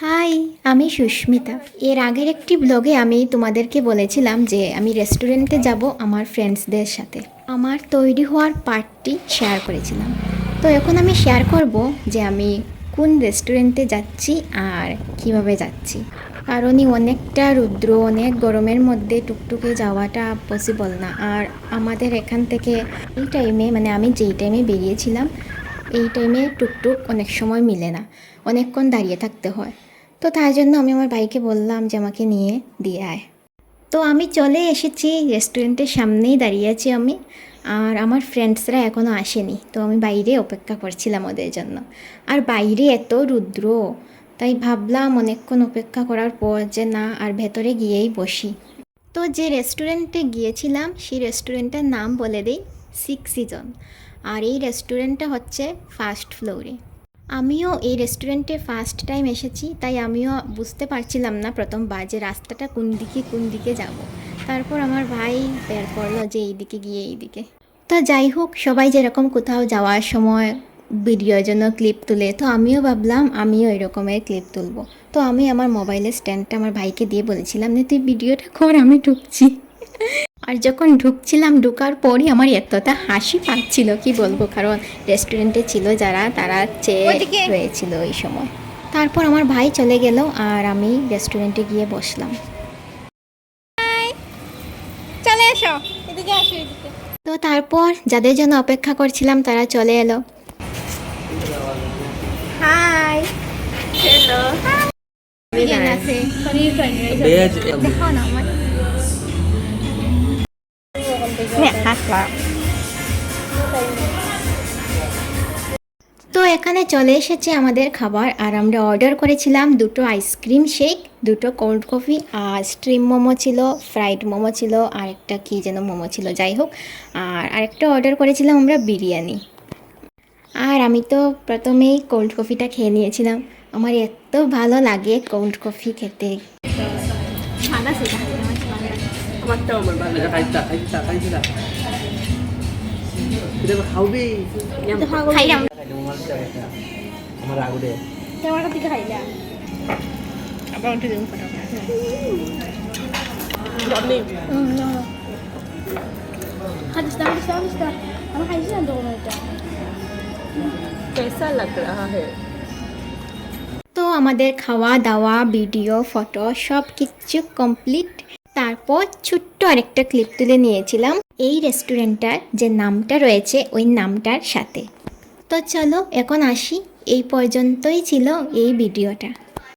High, আমি সুস্মিতা। এর আগের একটি ব্লগে আমি তোমাদেরকে বলেছিলাম যে আমি রেস্টুরেন্টে যাব আমার ফ্রেন্ডসদের সাথে। আমার তৈরি হওয়ার পার্টটি শেয়ার করেছিলাম। তো এখন আমি শেয়ার করব যে আমি কোন রেস্টুরেন্টে যাচ্ছি আর কিভাবে যাচ্ছি। কারণ অনেকটা রৌদ্র, অনেক গরমের মধ্যে টুকটুকে যাওয়াটা পসিবল না। আর আমাদের এখান থেকে এই টাইমে, মানে আমি যেই টাইমে বেরিয়েছিলাম এই টাইমে টুকটুক অনেক সময় মিলে না, অনেকক্ষণ দাঁড়িয়ে থাকতে হয়। তো তার জন্য আমি আমার ভাইকে বললাম যে আমাকে নিয়ে দিয়ে আয়। তো আমি চলে এসেছি, রেস্টুরেন্টের সামনেই দাঁড়িয়ে আছি আমি। আর আমার ফ্রেন্ডসরা এখনও আসেনি, তো আমি বাইরে অপেক্ষা করছিলাম ওদের জন্য। আর বাইরে এত রৌদ্র, তাই ভাবলাম অনেকক্ষণ অপেক্ষা করার পর যে না, আর ভেতরে গিয়েই বসি। তো যে রেস্টুরেন্টে গিয়েছিলাম সেই রেস্টুরেন্টের নাম বলে দিই, সিক্স সিজন। আর এই রেস্টুরেন্টটা হচ্ছে ফার্স্ট ফ্লোরে। আমিও এই রেস্টুরেন্টে ফার্স্ট টাইম এসেছি, তাই আমিও বুঝতে পারছিলাম না প্রথমবার যে রাস্তাটা কোন দিকে যাব। তারপর আমার ভাই বের করলো যে এইদিকে গিয়ে এইদিকে। তো যাই হোক, সবাই যেরকম কোথাও যাওয়ার সময় ভিডিওর জন্য ক্লিপ তুলে, তো আমিও ভাবলাম আমিও এরকমের ক্লিপ তুলবো। তো আমি আমার মোবাইলের স্ট্যান্ডটা আমার ভাইকে দিয়ে বলেছিলাম যে তুই ভিডিওটা কর, আমি ঢুকছি। আর যখন ঢুকছিলাম, ঢুকার পরই আমার এতটা হাসি পাচ্ছিল কি বলবো, কারণ রেস্টুরেন্টে ছিল যারা, তারা চেয়ে রয়েছিল ওই সময়। তারপর আমার ভাই চলে গেল আর আমি রেস্টুরেন্টে গিয়ে বসলাম। চলে এসো, এদিকে আসো, এদিকে। তো তারপর যাদের জন্য অপেক্ষা করছিলাম তারা চলে এলো। High, hello. বিরিয়ানি আছে, পনির ফ্রাইড রাইস ভেজ দেখো না আমার হাসলা। তো এখানে চলে এসেছে আমাদের খাবার। আর আমরা অর্ডার করেছিলাম দুটো আইসক্রিম শেক, দুটো কোল্ড কফি, আর স্ট্রিম মোমো ছিল, ফ্রাইড মোমো ছিল, আর একটা কী যেন মোমো ছিল, যাই হোক। আর আরেকটা অর্ডার করেছিলাম আমরা বিরিয়ানি। আর আমি তো প্রথমেই কোল্ড কফিটা খেয়ে নিয়েছিলাম। আমার এত ভালো লাগে কোল্ড কফি খেতে। সাদা সেটা আমারটাও আমার ভালো লাগে। খাইছিলা এটা খাওবি খাইলাম আমার আগুনে তোমার দিকে খাইলা আবার উঠে দেবো ফটো আপনি হাদিসটা আমি খাইছি না তো এটা कैसा लग रहा है তো আমাদের খাওয়া দাওয়া, ভিডিও, ফটো সব কিছু কমপ্লিট। তারপর ছোট্ট আরেকটা ক্লিপ তুলে নিয়েছিলাম এই রেস্টুরেন্টটার যে নামটা রয়েছে ওই নামটার সাথে। তো চলো এখন আসি, এই পর্যন্তই ছিল এই ভিডিওটা।